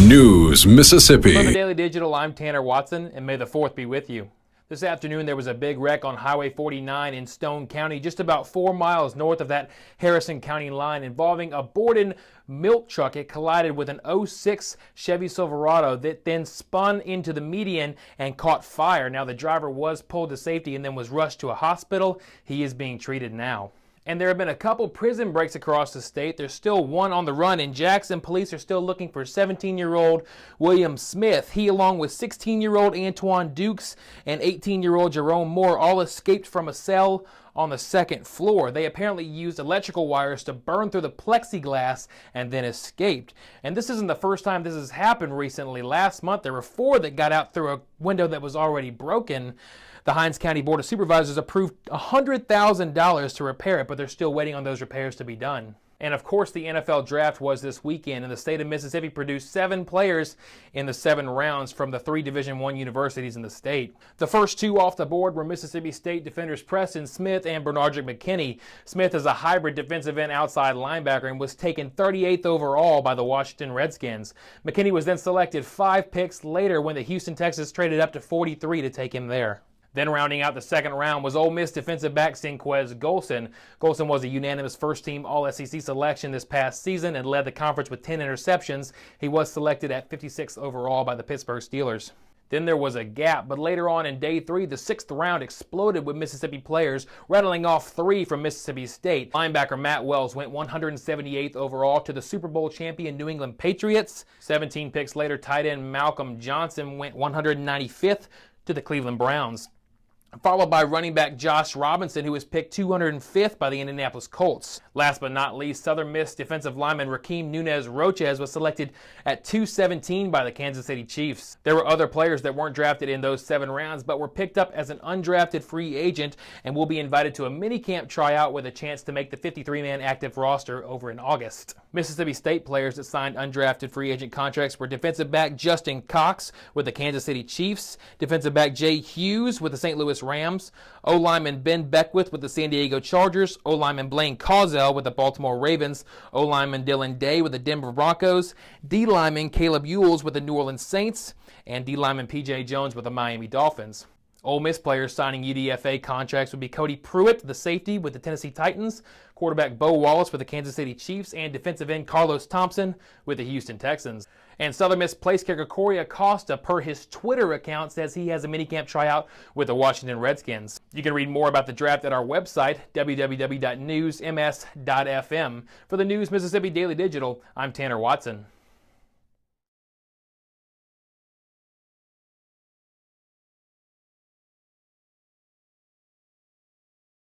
News, Mississippi. From the Daily Digital, I'm Tanner Watson, and may the 4th be with you. This afternoon, there was a big wreck on Highway 49 in Stone County, just about 4 miles north of that Harrison County line, involving a Borden milk truck. It collided with an '06 Chevy Silverado that then spun into the median and caught fire. Now, the driver was pulled to safety and then was rushed to a hospital. He is being treated now. And there have been a couple prison breaks across the state. There's still one on the run in Jackson. Police are still looking for 17-year-old William Smith. He, along with 16-year-old Antoine Dukes and 18-year-old Jerome Moore, all escaped from a cell on the second floor. They apparently used electrical wires to burn through the plexiglass and then escaped. And this isn't the first time this has happened recently. Last month, there were 4 that got out through a window that was already broken. The Hinds County Board of Supervisors approved $100,000 to repair it, but they're still waiting on those repairs to be done. And of course, the NFL draft was this weekend, and the state of Mississippi produced 7 players in the 7 rounds from the 3 Division I universities in the state. The first 2 off the board were Mississippi State defenders Preston Smith and Bernardrick McKinney. Smith is a hybrid defensive end outside linebacker and was taken 38th overall by the Washington Redskins. McKinney was then selected 5 picks later when the Houston Texans traded up to 43 to take him there. Then rounding out the second round was Ole Miss defensive back Sinquez Golson. Golson was a unanimous first-team All-SEC selection this past season and led the conference with 10 interceptions. He was selected at 56th overall by the Pittsburgh Steelers. Then there was a gap, but later on in day 3, the 6th round exploded with Mississippi players, rattling off 3 from Mississippi State. Linebacker Matt Wells went 178th overall to the Super Bowl champion New England Patriots. 17 picks later, tight end Malcolm Johnson went 195th to the Cleveland Browns, followed by running back Josh Robinson, who was picked 205th by the Indianapolis Colts. Last but not least, Southern Miss defensive lineman Rakeem Nunez-Roches was selected at 217 by the Kansas City Chiefs. There were other players that weren't drafted in those 7 rounds, but were picked up as an undrafted free agent and will be invited to a minicamp tryout with a chance to make the 53-man active roster over in August. Mississippi State players that signed undrafted free agent contracts were defensive back Justin Cox with the Kansas City Chiefs, defensive back Jay Hughes with the St. Louis Rams, O-lineman Ben Beckwith with the San Diego Chargers, O-lineman Blaine Causell with the Baltimore Ravens, O-lineman Dylan Day with the Denver Broncos, D-lineman Caleb Ewells with the New Orleans Saints, and D-lineman P.J. Jones with the Miami Dolphins. Ole Miss players signing UDFA contracts would be Cody Pruitt, the safety with the Tennessee Titans, quarterback Bo Wallace with the Kansas City Chiefs, and defensive end Carlos Thompson with the Houston Texans. And Southern Miss place kicker Corey Acosta, per his Twitter account, says he has a minicamp tryout with the Washington Redskins. You can read more about the draft at our website, www.newsms.fm. For the News Mississippi Daily Digital, I'm Tanner Watson.